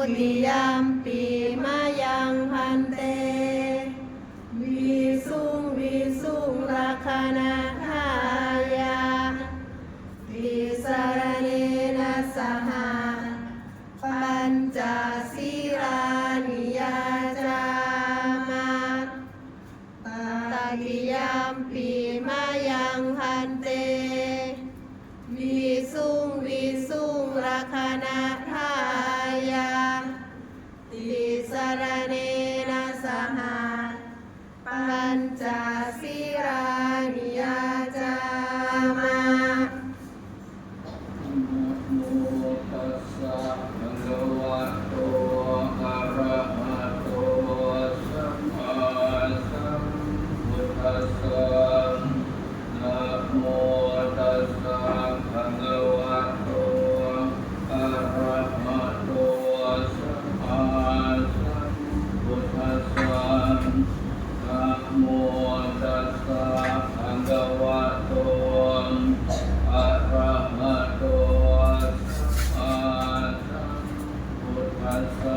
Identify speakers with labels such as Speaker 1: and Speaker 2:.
Speaker 1: ติยัมปิมายังพันเตวิสุงรักขณทายาติสรณเนนะสหปัญจศีลานิยาจามะตติยัมปิมายังพันเตวิสุงรักขณทายาติสรณเนนะสหปัญจศีลานิยาจามะ
Speaker 2: นะโมตัสสะภะคะวะโตอะระหะโตสัมมาสัมพุทธัสสะนะโมตัสสะภะคะวะโตอะระหะโตสัมมาสัมพุทธัสสะนะโมตัสสะภะคะวะโตอะระหะโตสัมมาสัมพุทธัสสะ